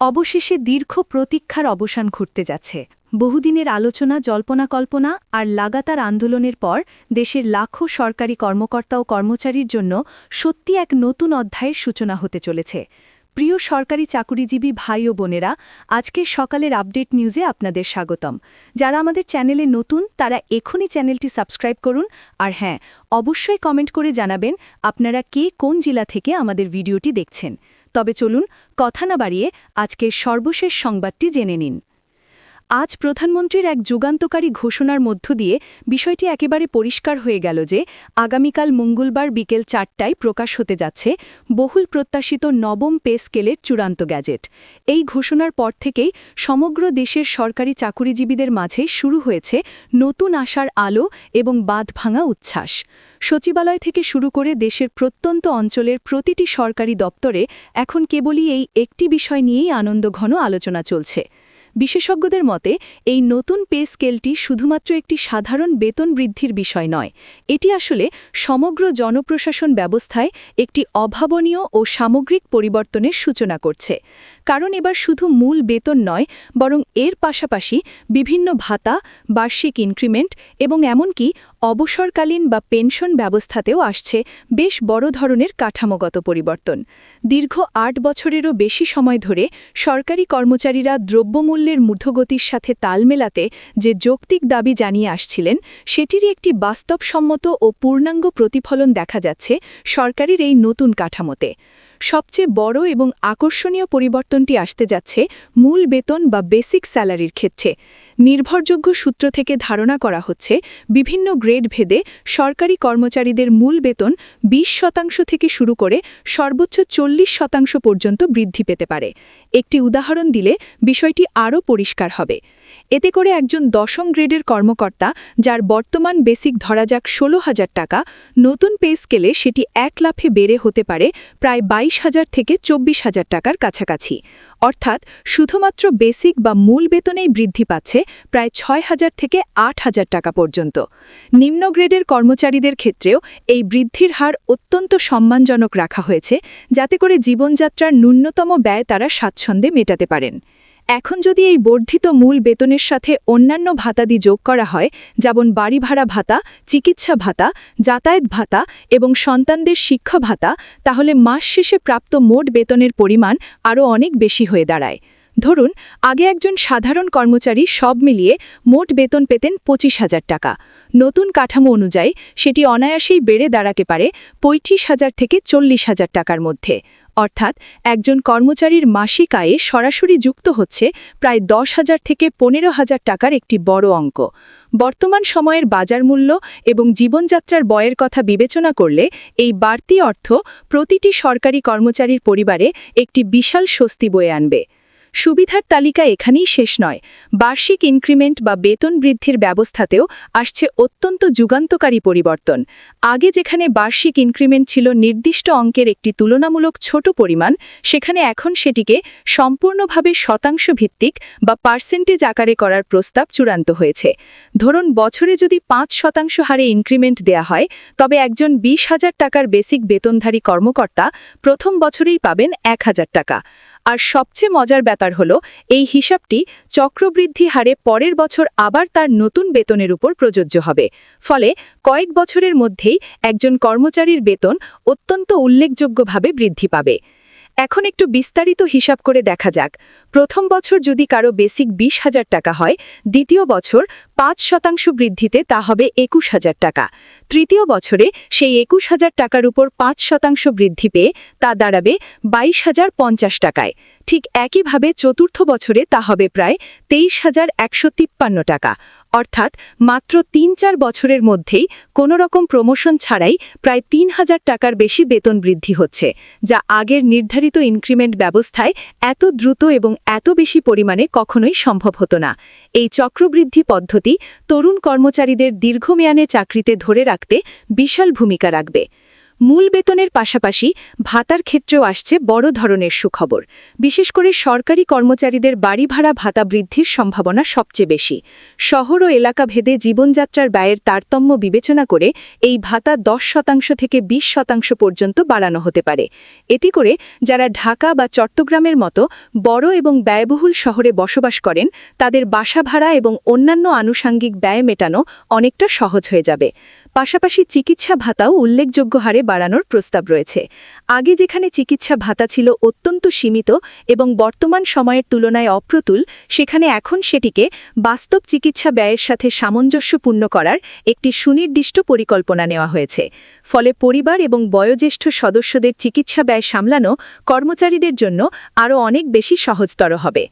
অবশেষে দীর্ঘ প্রতীক্ষার অবসান ঘটতে যাচ্ছে। বহুদিনের আলোচনা, জল্পনা-কল্পনা আর লাগাতার আন্দোলনের পর দেশের লাখো সরকারি কর্মকর্তা ও কর্মচারীর জন্য সত্যি এক নতুন অধ্যায়ের সূচনা হতে চলেছে। প্রিয় সরকারি চাকুরিজীবী ভাই ও বোনেরা, আজকের সকালের আপডেট নিউজে আপনাদের স্বাগতম। যারা আমাদের চ্যানেলে নতুন তারা এখনই চ্যানেলটি সাবস্ক্রাইব করুন, আর হ্যাঁ, অবশ্যই কমেন্ট করে জানাবেন আপনারা কে কোন জেলা থেকে আমাদের ভিডিওটি দেখছেন। তবে চলুন কথা না বাড়িয়ে আজকের সর্বশেষ সংবাদটি জেনে নিন। আজ প্রধানমন্ত্রীর এক যুগান্তকারী ঘোষণার মধ্য দিয়ে বিষয়টি একেবারে পরিষ্কার হয়ে গেল যে আগামীকাল মঙ্গলবার বিকেল 4টায় প্রকাশ হতে যাচ্ছে বহুল প্রত্যাশিত নবম পে স্কেলের চূড়ান্ত গ্যাজেট। এই ঘোষণার পর থেকেই সমগ্র দেশের সরকারি চাকুরিজীবীদের মাঝে শুরু হয়েছে নতুন আশার আলো এবং বাঁধভাঙা উচ্ছ্বাস। সচিবালয় থেকে শুরু করে দেশের প্রত্যন্ত অঞ্চলের প্রতিটি সরকারি দপ্তরে এখন কেবলই এই একটি বিষয় নিয়েই আনন্দঘন আলোচনা চলছে। বিশেষজ্ঞদের মতে এই নতুন পে স্কেলটি শুধুমাত্র একটি সাধারণ বেতন বৃদ্ধির বিষয় নয়, এটি আসলে সমগ্র জনপ্রশাসন ব্যবস্থায় একটি অভাবনীয় ও সামগ্রিক পরিবর্তনের সূচনা করছে। কারণ এবার শুধু মূল বেতন নয়, বরং এর পাশাপাশি বিভিন্ন ভাতা, বার্ষিক ইনক্রিমেন্ট এবং এমনকি অবসরকালীন বা পেনশন ব্যবস্থাতেও আসছে বেশ বড় ধরনের কাঠামোগত পরিবর্তন। দীর্ঘ ৮ বছরেরও বেশি সময় ধরে সরকারি কর্মচারীরা দ্রব্যমূল্যের ঊর্ধ্বগতির সাথে তাল মেলাতে যে যৌক্তিক দাবি জানিয়ে আসছিলেন, সেটিরই একটি বাস্তবসম্মত ও পূর্ণাঙ্গ প্রতিফলন দেখা যাচ্ছে সরকারের এই নতুন কাঠামোতে। সবচেয়ে বড় এবং আকর্ষণীয় পরিবর্তনটি আসতে যাচ্ছে মূল বেতন বা বেসিক স্যালারির ক্ষেত্রে। নির্ভরযোগ্য সূত্র থেকে ধারণা করা হচ্ছে বিভিন্ন গ্রেড ভেদে সরকারি কর্মচারীদের মূল বেতন 20% থেকে শুরু করে সর্বোচ্চ 40% পর্যন্ত বৃদ্ধি পেতে পারে। একটি উদাহরণ দিলে বিষয়টি আরও পরিষ্কার হবে। এতে করে একজন 10ম গ্রেডের কর্মকর্তা, যার বর্তমান বেসিক ধরা যাক 16,000 টাকা, নতুন পে স্কেলে সেটি 1 লাফে বেড়ে হতে পারে প্রায় 22,000 থেকে 24,000 টাকার কাছাকাছি। অর্থাৎ শুধুমাত্র বেসিক বা মূল বেতনেই বৃদ্ধি পাচ্ছে প্রায় 6,000 থেকে 8,000 টাকা পর্যন্ত। নিম্ন গ্রেডের কর্মচারীদের ক্ষেত্রেও এই বৃদ্ধির হার অত্যন্ত সম্মানজনক রাখা হয়েছে, যাতে করে জীবনযাত্রার ন্যূনতম ব্যয় তারা স্বাচ্ছন্দ্যে মেটাতে পারেন। এখন যদি এই বর্ধিত মূল বেতনের সাথে অন্যান্য ভাতাদি যোগ করা হয়, যেমন বাড়ি ভাড়া ভাতা, চিকিৎসা ভাতা, যাতায়াত ভাতা এবং সন্তানদের শিক্ষা ভাতা, তাহলে মাস শেষে প্রাপ্ত মোট বেতনের পরিমাণ আরও অনেক বেশি হয়ে দাঁড়ায়। ধরুন, আগে একজন সাধারণ কর্মচারী সব মিলিয়ে মোট বেতন পেতেন 25,000 টাকা। নতুন কাঠামো অনুযায়ী সেটি অনায়াসেই বেড়ে দাঁড়াতে পারে 35,000 থেকে 40,000 টাকার মধ্যে। অর্থাৎ একজন কর্মচারীর মাসিক আয়ে সরাসরি যুক্ত হচ্ছে প্রায় 10,000 থেকে 15,000 টাকার একটি বড় অঙ্ক। বর্তমান সময়ের বাজার মূল্য এবং জীবনযাত্রার ব্যয়ের কথা বিবেচনা করলে এই বাড়তি অর্থ প্রতিটি সরকারি কর্মচারীর পরিবারে একটি বিশাল স্বস্তি বয়ে আনবে। সুবিধার তালিকা এখানেই শেষ নয়। বার্ষিক ইনক্রিমেন্ট বা বেতন বৃদ্ধির ব্যবস্থাতেও আসছে অত্যন্ত যুগান্তকারী পরিবর্তন। আগে যেখানে বার্ষিক ইনক্রিমেন্ট ছিল নির্দিষ্ট অঙ্কের একটি তুলনামূলক ছোট পরিমাণ, সেখানে এখন সেটিকে সম্পূর্ণভাবে শতাংশ ভিত্তিক বা পার্সেন্টেজ আকারে করার প্রস্তাব চূড়ান্ত হয়েছে। ধরুন, বছরে যদি 5% হারে ইনক্রিমেন্ট দেয়া হয়, তবে একজন 20,000 টাকার বেসিক বেতনধারী কর্মকর্তা প্রথম বছরেই পাবেন 1,000 টাকা। আর সবচেয়ে মজার ব্যাপার হলো, এই হিসাবটি চক্রবৃদ্ধি হারে পরের বছর আবার তার নতুন বেতনের উপর প্রযোজ্য হবে। ফলে কয়েক বছরের মধ্যেই একজন কর্মচারীর বেতন অত্যন্ত উল্লেখযোগ্যভাবে বৃদ্ধি পাবে। এখন একটু বিস্তারিত হিসাব করে দেখা যাক। প্রথম বছর যদি কারো বেসিক 20,000 টাকা হয়, দ্বিতীয় বছর 5% বৃদ্ধিতে তা হবে 21,000 টাকা। তৃতীয় বছরে সেই 21,000 টাকার উপর 5% বৃদ্ধি পেয়ে তা দাঁড়াবে 22,050 টাকায়। ঠিক একইভাবে চতুর্থ বছরে তা হবে প্রায় 23,153 টাকা। অর্থাৎ মাত্র 3-4 বছরের মধ্যেই কোনো রকম প্রমোশন ছাড়াই প্রায় 3,000 টাকার বেশি বেতন বৃদ্ধি হচ্ছে, যা আগের নির্ধারিত ইনক্রিমেন্ট ব্যবস্থায় এত দ্রুত এবং এত বেশি পরিমাণে কখনোই সম্ভব হতো না। এই চক্রবৃদ্ধি পদ্ধতি তরুণ কর্মচারীদের দীর্ঘমেয়াদে চাকরিতে ধরে রাখতে বিশাল ভূমিকা রাখবে। মূল বেতনের পাশাপাশি ভাতার ক্ষেত্রেও আসছে বড় ধরনের সুখবর। বিশেষ করে সরকারি কর্মচারীদের বাড়ি ভাড়া ভাতা বৃদ্ধির সম্ভাবনা সবচেয়ে বেশি। শহর ও এলাকা ভেদে জীবনযাত্রার ব্যয়ের তারতম্য বিবেচনা করে এই ভাতা 10% থেকে 20% পর্যন্ত বাড়ানো হতে পারে। এতে করে যারা ঢাকা বা চট্টগ্রামের মতো বড় এবং ব্যয়বহুল শহরে বসবাস করেন তাদের বাসা ভাড়া এবং অন্যান্য আনুষঙ্গিক ব্যয় মেটানো অনেকটা সহজ হয়ে যাবে। পাশাপাশি চিকিৎসা ভাতাও উল্লেখযোগ্য হারে বাড়ানোর প্রস্তাব রয়েছে। আগে যেখানে চিকিৎসা ভাতা ছিল অত্যন্ত সীমিত এবং বর্তমান সময়ের তুলনায় অপ্রতুল, সেখানে এখন সেটিকে বাস্তব চিকিৎসা ব্যয়ের সাথে সামঞ্জস্যপূর্ণ করার একটি সুনির্দিষ্ট পরিকল্পনা নেওয়া হয়েছে। ফলে পরিবার এবং বয়োজ্যেষ্ঠ সদস্যদের চিকিৎসা ব্যয় সামলানো কর্মচারীদের জন্য আরও অনেক বেশি সহজতর হবে।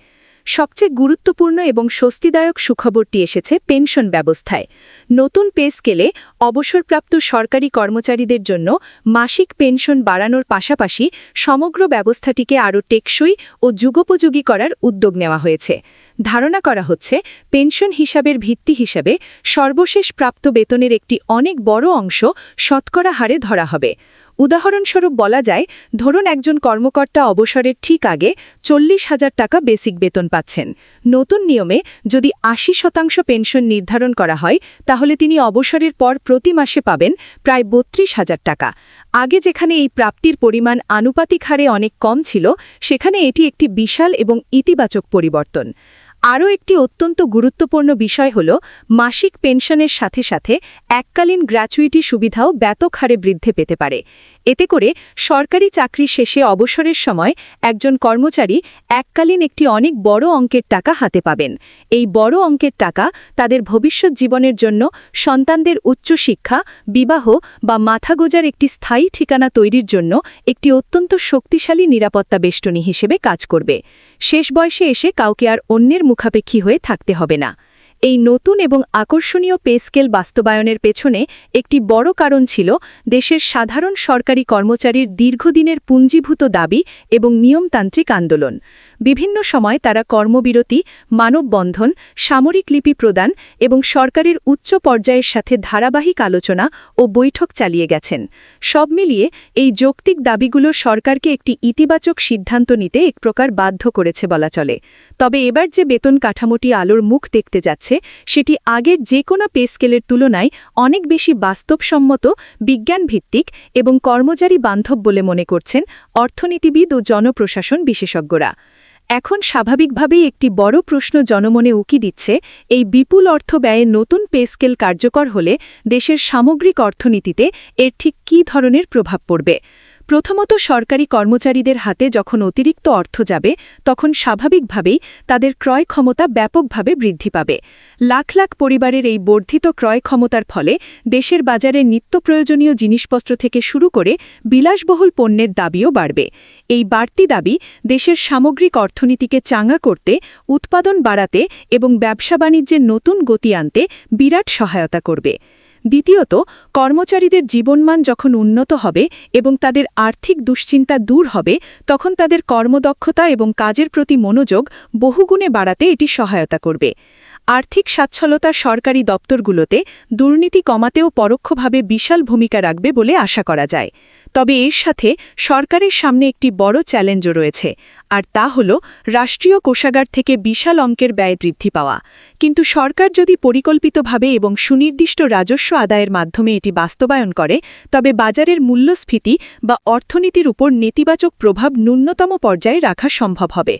সবচেয়ে গুরুত্বপূর্ণ এবং স্বস্তিদায়ক সুখবরটি এসেছে পেনশন ব্যবস্থায়। নতুন পে স্কেলে অবসরপ্রাপ্ত সরকারি কর্মচারীদের জন্য মাসিক পেনশন বাড়ানোর পাশাপাশি সমগ্র ব্যবস্থাটিকে আরও টেকসই ও যুগোপযোগী করার উদ্যোগ নেওয়া হয়েছে। ধারণা করা হচ্ছে পেনশন হিসাবের ভিত্তি হিসাবে সর্বশেষ প্রাপ্ত বেতনের একটি অনেক বড় অংশ শতকরা হারে ধরা হবে। উদাহরণস্বরূপ বলা যায়, ধরুন একজন কর্মকর্তা অবসরের ঠিক আগে 40,000 টাকা বেসিক বেতন পাচ্ছেন। নতুন নিয়মে যদি 80% পেনশন নির্ধারণ করা হয় তাহলে তিনি অবসরের পর প্রতি মাসে পাবেন প্রায় 32,000 টাকা। আগে যেখানে এই প্রাপ্তির পরিমাণ আনুপাতিক হারে অনেক কম ছিল, সেখানে এটি একটি বিশাল এবং ইতিবাচক পরিবর্তন। আরও একটি অত্যন্ত গুরুত্বপূর্ণ বিষয় হল মাসিক পেনশনের সাথে সাথে এককালীন গ্র্যাচুইটি সুবিধাও ব্যাপক হারে বৃদ্ধি পেতে পারে। এতে করে সরকারি চাকরি শেষে অবসরের সময় একজন কর্মচারী এককালীন একটি অনেক বড় অঙ্কের টাকা হাতে পাবেন। এই বড় অঙ্কের টাকা তাদের ভবিষ্যৎ জীবনের জন্য সন্তানদের উচ্চশিক্ষা, বিবাহ বা মাথা গোজার একটি স্থায়ী ঠিকানা তৈরির জন্য একটি অত্যন্ত শক্তিশালী নিরাপত্তা বেষ্টনী হিসেবে কাজ করবে। শেষ বয়সে এসে কাউকে আর অন্যের মুখাপেক্ষী হয়ে থাকতে হবে না। এই নতুন এবং আকর্ষণীয় পে স্কেল বাস্তবায়নের পেছনে একটি বড় কারণ ছিল দেশের সাধারণ সরকারি কর্মচারীর দীর্ঘদিনের পুঞ্জীভূত দাবি এবং নিয়মতান্ত্রিক আন্দোলন। বিভিন্ন সময় তারা কর্মবিরতি, মানববন্ধন, সামরিক লিপি প্রদান এবং সরকারের উচ্চ পর্যায়ের সাথে ধারাবাহিক আলোচনা ও বৈঠক চালিয়ে গেছেন। সব মিলিয়ে এই যৌক্তিক দাবিগুলো সরকারকে একটি ইতিবাচক সিদ্ধান্ত নিতে এক প্রকার বাধ্য করেছে বলা চলে। তবে এবার যে বেতন কাঠামোটি আলোর মুখ দেখতে যাচ্ছে, সেটি আগের যে কোনো পে স্কেলের তুলনায় অনেক বেশি বাস্তবসম্মত, বিজ্ঞানভিত্তিক এবং কর্মচারী বান্ধব বলে মনে করছেন অর্থনীতিবিদ ও জনপ্রশাসন বিশেষজ্ঞরা। এখন স্বাভাবিকভাবেই একটি বড় প্রশ্ন জনমনে উকি দিচ্ছে, এই বিপুল অর্থ ব্যয়ে নতুন পে স্কেল কার্যকর হলে দেশের সামগ্রিক অর্থনীতিতে এর ঠিক কী ধরনের প্রভাব পড়বে। প্রথমত, সরকারি কর্মচারীদের হাতে যখন অতিরিক্ত অর্থ যাবে তখন স্বাভাবিকভাবেই তাদের ক্রয় ক্ষমতা ব্যাপকভাবে বৃদ্ধি পাবে। লাখ লাখ পরিবারের এই বর্ধিত ক্রয় ক্ষমতার ফলে দেশের বাজারে নিত্য প্রয়োজনীয় জিনিসপত্র থেকে শুরু করে বিলাসবহুল পণ্যের দাবিও বাড়বে। এই বাড়তি দাবি দেশের সামগ্রিক অর্থনীতিকে চাঙ্গা করতে, উৎপাদন বাড়াতে এবং ব্যবসা বাণিজ্যের নতুন গতি আনতে বিরাট সহায়তা করবে। দ্বিতীয়ত, কর্মচারীদের জীবনমান যখন উন্নত হবে এবং তাদের আর্থিক দুশ্চিন্তা দূর হবে, তখন তাদের কর্মদক্ষতা এবং কাজের প্রতি মনোযোগ বহুগুণে বাড়াতে এটি সহায়তা করবে। আর্থিক স্বাচ্ছলতা সরকারি দপ্তরগুলোতে দুর্নীতি কমাতেও পরোক্ষভাবে বিশাল ভূমিকা রাখবে বলে আশা করা যায়। তবে এর সাথে সরকারের সামনে একটি বড় চ্যালেঞ্জও রয়েছে, আর তা হল রাষ্ট্রীয় কোষাগার থেকে বিশাল অঙ্কের ব্যয় বৃদ্ধি পাওয়া। কিন্তু সরকার যদি পরিকল্পিতভাবে এবং সুনির্দিষ্ট রাজস্ব আদায়ের মাধ্যমে এটি বাস্তবায়ন করে, তবে বাজারের মূল্যস্ফীতি বা অর্থনীতির উপর নেতিবাচক প্রভাব ন্যূনতম পর্যায়ে রাখা সম্ভব হবে।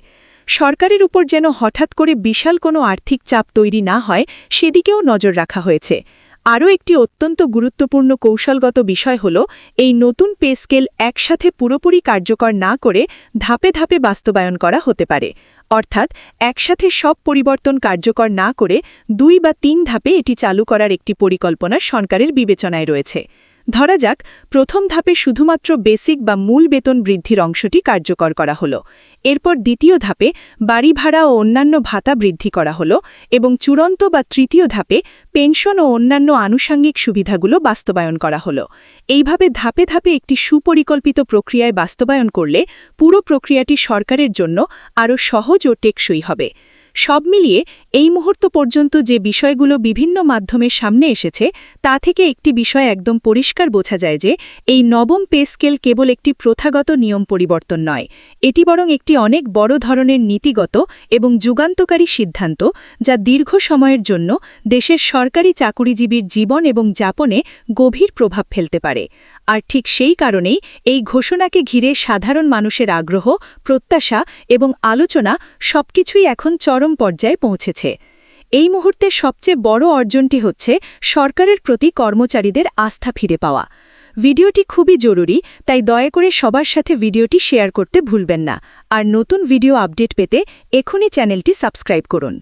সরকারের উপর যেন হঠাৎ করে বিশাল কোনো আর্থিক চাপ তৈরি না হয়, সেদিকেও নজর রাখা হয়েছে। আরও একটি অত্যন্ত গুরুত্বপূর্ণ কৌশলগত বিষয় হল, এই নতুন পে স্কেল একসাথে পুরোপুরি কার্যকর না করে ধাপে ধাপে বাস্তবায়ন করা হতে পারে। অর্থাৎ একসাথে সব পরিবর্তন কার্যকর না করে 2 বা 3 ধাপে এটি চালু করার একটি পরিকল্পনা সরকারের বিবেচনায় রয়েছে। ধরা যাক, প্রথম ধাপে শুধুমাত্র বেসিক বা মূল বেতন বৃদ্ধির অংশটি কার্যকর করা হলো। এরপর দ্বিতীয় ধাপে বাড়ি ভাড়া ও অন্যান্য ভাতা বৃদ্ধি করা হলো এবং চূড়ান্ত বা তৃতীয় ধাপে পেনশন ও অন্যান্য আনুষঙ্গিক সুবিধাগুলো বাস্তবায়ন করা হলো। এইভাবে ধাপে ধাপে একটি সুপরিকল্পিত প্রক্রিয়ায় বাস্তবায়ন করলে পুরো প্রক্রিয়াটি সরকারের জন্য আরও সহজ ও টেকসই হবে। সব মিলিয়ে এই মুহূর্ত পর্যন্ত যে বিষয়গুলো বিভিন্ন মাধ্যমের সামনে এসেছে তা থেকে একটি বিষয় একদম পরিষ্কার বোঝা যায় যে এই নবম পে স্কেল কেবল একটি প্রথাগত নিয়ম পরিবর্তন নয়, এটি বরং একটি অনেক বড় ধরনের নীতিগত এবং যুগান্তকারী সিদ্ধান্ত যা দীর্ঘ সময়ের জন্য দেশের সরকারি চাকুরিজীবীর জীবন এবং যাপনে গভীর প্রভাব ফেলতে পারে। আর ঠিক সেই কারণেই এই ঘোষণাকে ঘিরে সাধারণ মানুষের আগ্রহ, প্রত্যাশা এবং আলোচনা সবকিছুই এখন চরম পর্যায়ে পৌঁছেছে। এই মুহূর্তে সবচেয়ে বড় অর্জনটি হচ্ছে সরকারের প্রতি কর্মচারীদের আস্থা ফিরে পাওয়া। ভিডিওটি খুবই জরুরি, তাই দয়া করে সবার সাথে ভিডিওটি শেয়ার করতে ভুলবেন না। আর নতুন ভিডিও আপডেট পেতে এখনই চ্যানেলটি সাবস্ক্রাইব করুন।